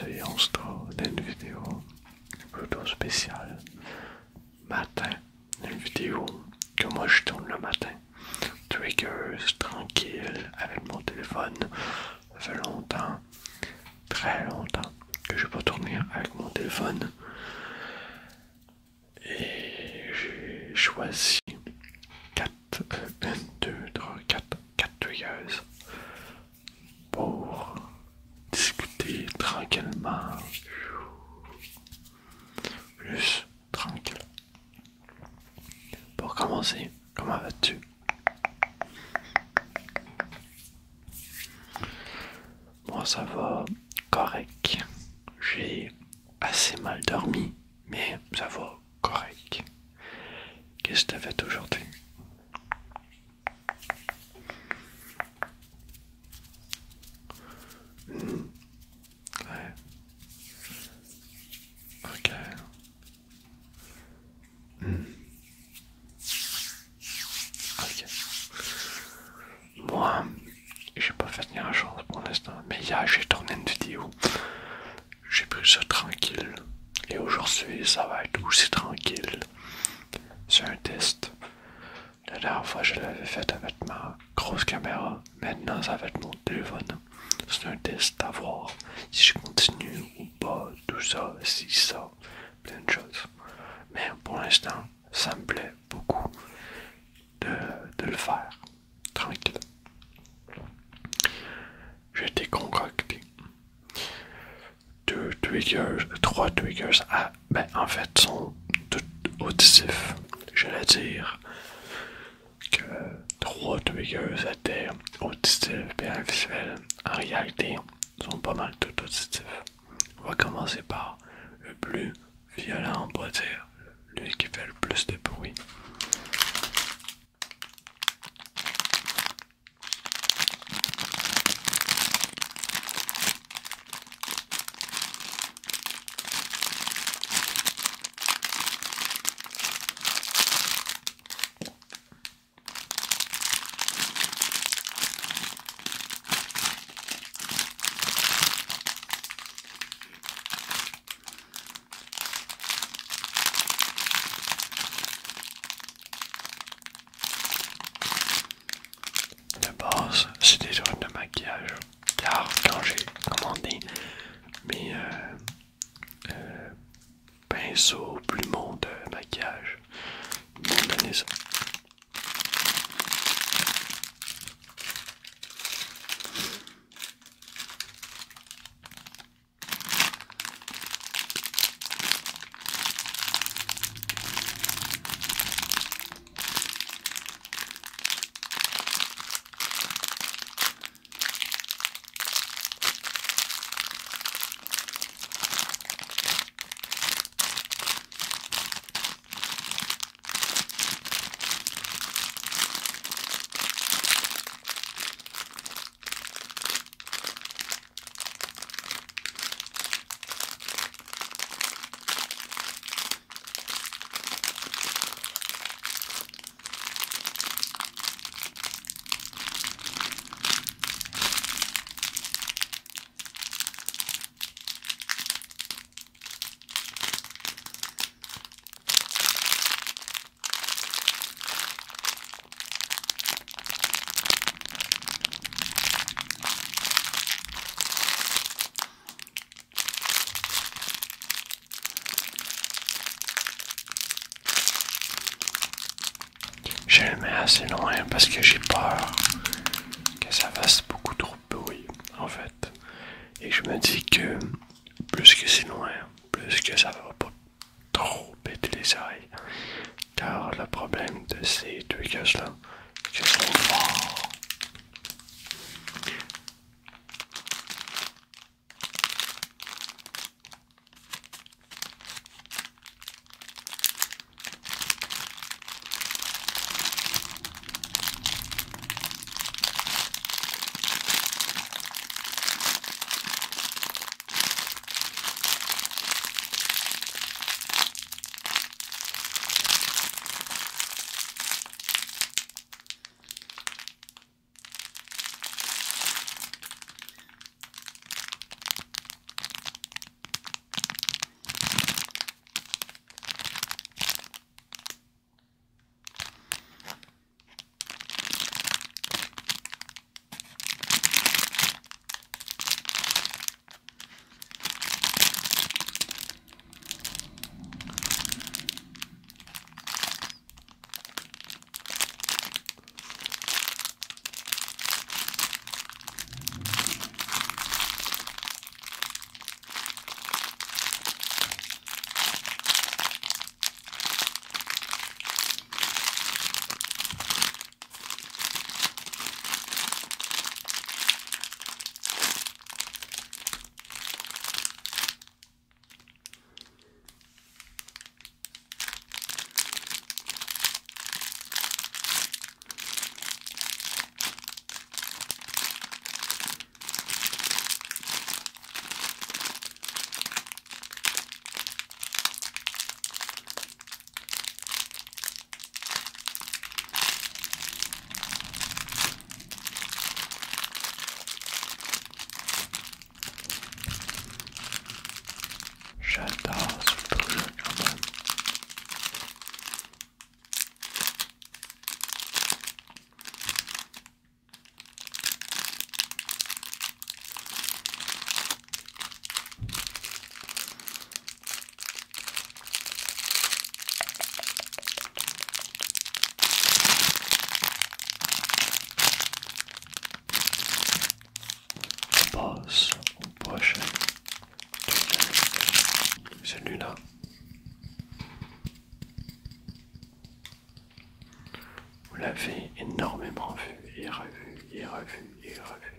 Aujourd'hui, on se trouve dans une vidéo plutôt spéciale. Matin, une vidéo que moi je tourne le matin. Triggers, tranquille, avec mon téléphone. Ça fait longtemps, très longtemps, que je n'ai pas tourné avec mon téléphone. Et j'ai choisi 4, 1, 2, 3, 4 triggers pour discuter tranquillement, plus tranquille. Pour commencer, comment vas-tu? Moi ça va correct. J'ai assez mal dormi, mais ça va correct. Qu'est-ce que tu as fait aujourd'hui? Ouais. Ok. Ok. Moi, j'ai pas fait grand chose pour l'instant, mais hier j'ai tourné une vidéo. J'ai pris ça tranquille. Et aujourd'hui, ça va être aussi tranquille. C'est un test. La dernière fois, je l'avais fait avec ma grosse caméra. Maintenant, ça va être mon téléphone. C'est un test à voir si je continue ou pas, tout ça, si ça, plein de choses. Mais pour l'instant, ça me plaît beaucoup de le faire. Tranquille. J'ai été concocté trois triggers. En fait, sont tous auditifs. J'allais dire que 3 triggers étaient auditifs et visuels. En réalité, ils sont pas mal tous auditifs. On va commencer par le plus violent, on va dire, lui qui fait le plus de bruit. De base, c'est des trucs de maquillage. Car quand j'ai commandé mes pinceaux, plumeaux de maquillage, ils m'ont donné ça. Je le mets assez loin parce que j'ai peur que ça fasse beaucoup trop de bruit, en fait. Et je me dis que plus que c'est loin, plus que ça va pas trop péter les oreilles. Car le problème de ces triggers-là, c'est qu'ils sont forts. passe au prochain. Celui-là. Vous l'avez énormément vu et revu et revu et revu.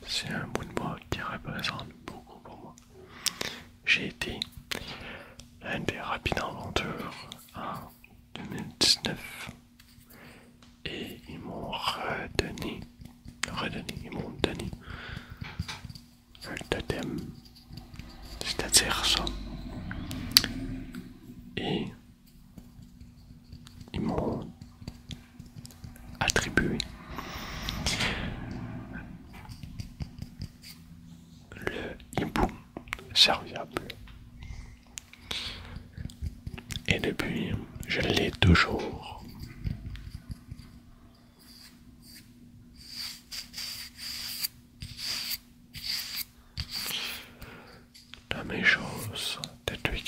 C'est un bout de moi qui représente beaucoup pour moi. J'ai été un des rapides aventures en 2019 et ils m'ont ils m'ont donné un totem, c'est-à-dire ça. Et ils m'ont attribué le hibou serviable. Et depuis, je l'ai toujours. Dans mes choses tatoueuses.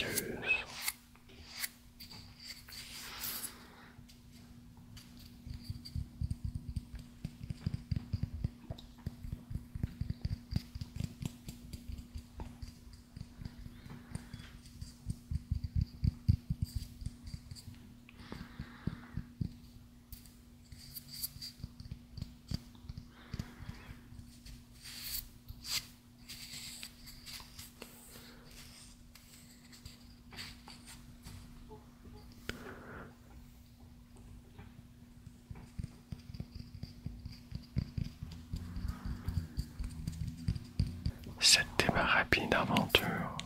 Cette rapide aventure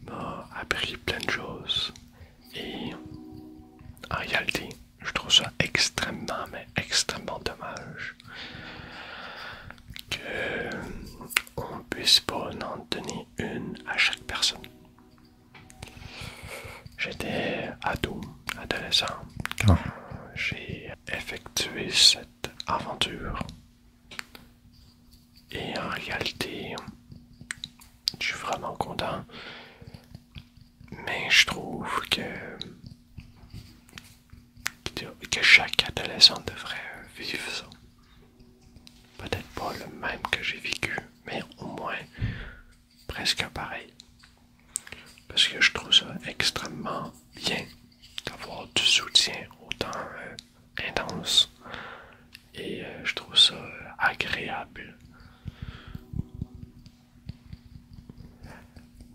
m'a appris plein de choses et en réalité, je trouve ça extrêmement, mais extrêmement dommage qu'on ne puisse pas en donner une à chaque personne. J'étais adolescent, quand j'ai effectué cette aventure. Et en réalité, je suis vraiment content. Mais je trouve que chaque adolescent devrait vivre ça. Peut-être pas le même que j'ai vécu, mais au moins presque pareil. Parce que je trouve ça extrêmement bien d'avoir du soutien autant intense. Et je trouve ça agréable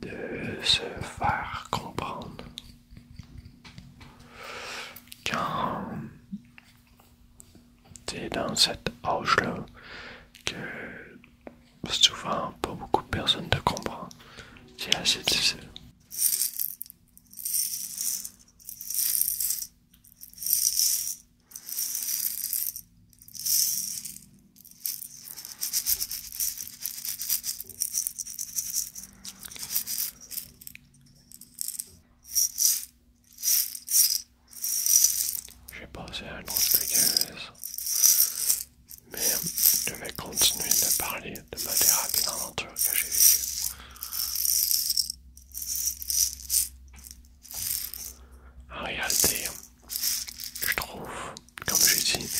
de se faire comprendre quand t'es dans cet âge-là que souvent pas beaucoup de personnes te comprennent. C'est assez difficile. J'ai passé à un autre speaker, mais je vais continuer de parler de ma thérapie d'aventure que j'ai vécue. En réalité, je trouve, comme j'ai dit,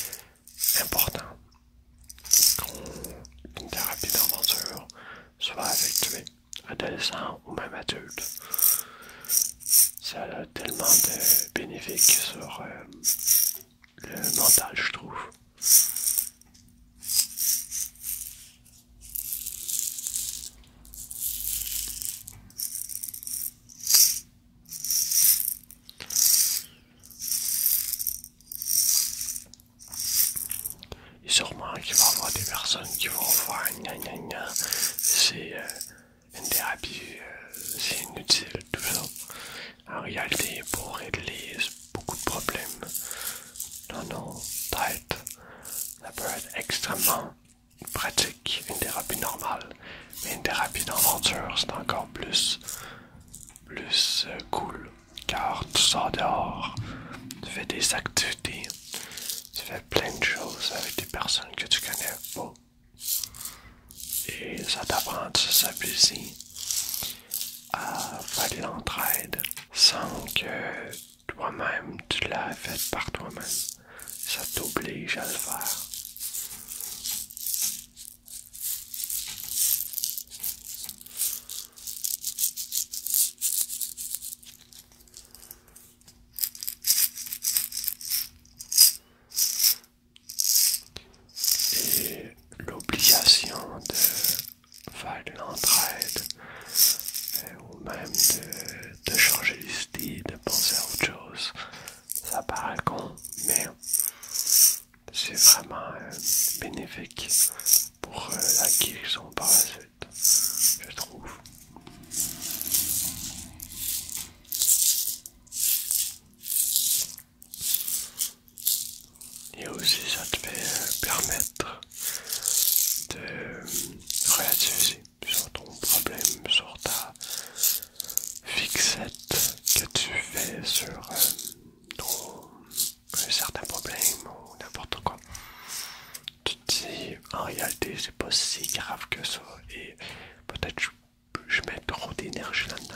important qu'une thérapie d'aventure soit effectuée, adolescent ou même adulte. Ça a tellement de bénéfices sur le mental, je trouve. Et sûrement qu'il va y avoir des personnes qui vont faire gna gna gna, c'est une thérapie, c'est inutile, tout ça. En réalité, pour régler beaucoup de problèmes dans nos têtes, ça peut être extrêmement pratique, une thérapie normale. Mais une thérapie d'aventure, c'est encore plus cool. Car tu sors dehors, tu fais des activités, tu fais plein de choses avec des personnes que tu connais pas. Et ça t'apprend de s'abuser à faire de l'entraide sans que toi-même tu l'as fait par toi-même. Ça t'oblige à le faire. Et l'obligation de faire de l'entraide ou même de changer d'idée, de penser à autre chose, ça paraît con, mais c'est vraiment bénéfique pour la guérison par la suite, je trouve. Et aussi, ça te fait permettre de relativiser sur ton problème, sur ta fixette que tu fais sur un certain problème ou n'importe quoi. Tu te dis, en réalité, c'est pas si grave que ça et peut-être je mets trop d'énergie là-dedans.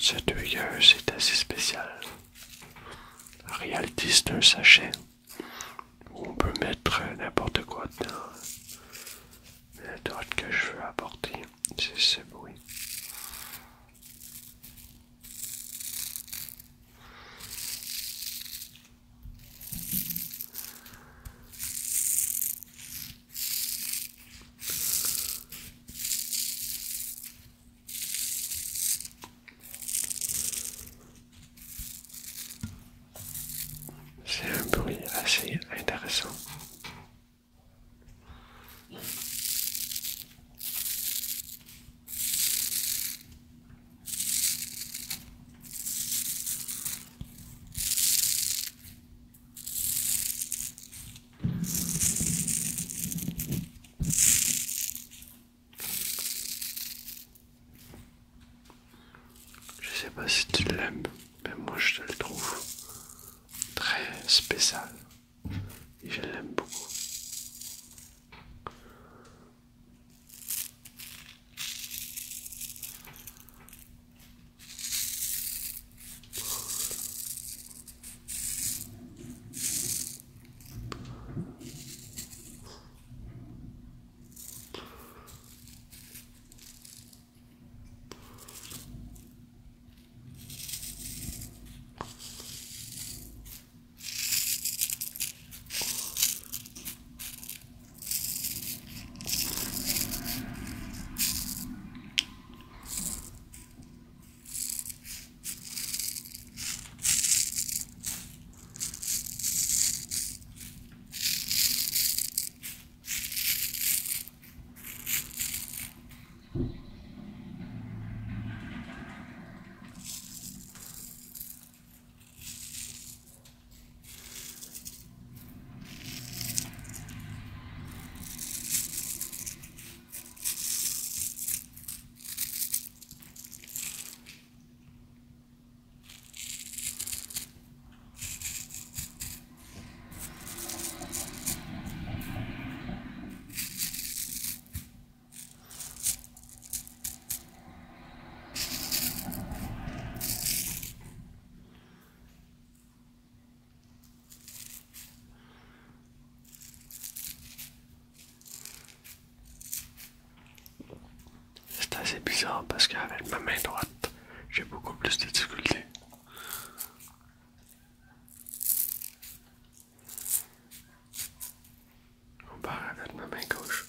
Cette huilleuse est assez spéciale. En réalité, c'est un sachet où on peut mettre n'importe quoi dedans. La méthode que je veux apporter, c'est ce bruit. C'est un bruit assez intéressant. Je sais pas si tu l'aimes, mais moi je le trouve très spécial et je l'aime beaucoup. c'est bizarre parce qu'avec ma main droite, j'ai beaucoup plus de difficultés. Comparé avec ma main gauche.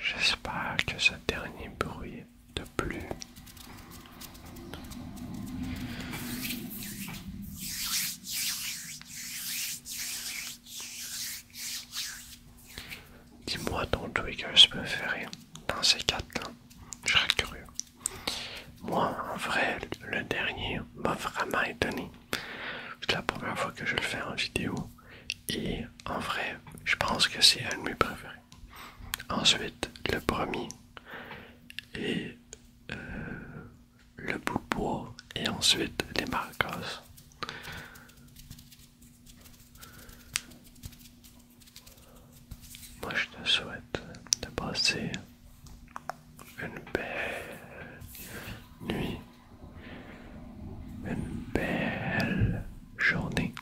J'espère que ce dernier bruit t'a plu. Dis-moi ton triggers préféré dans ces quatre-là. Je serais curieux. Moi, en vrai, le dernier m'a vraiment étonné. C'est la première fois que je le fais en vidéo. Et en vrai, je pense que c'est un de mes préférés. Ensuite, le premier et le bout de bois et ensuite les maracas. Moi, je te souhaite de passer une belle nuit, une belle journée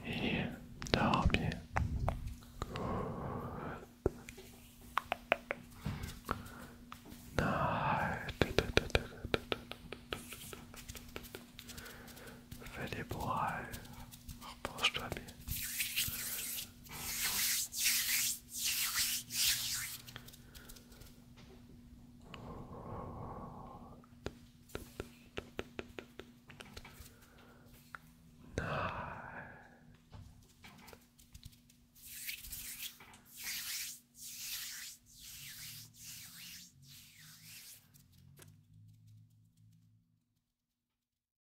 et dors bien. Fais les boire.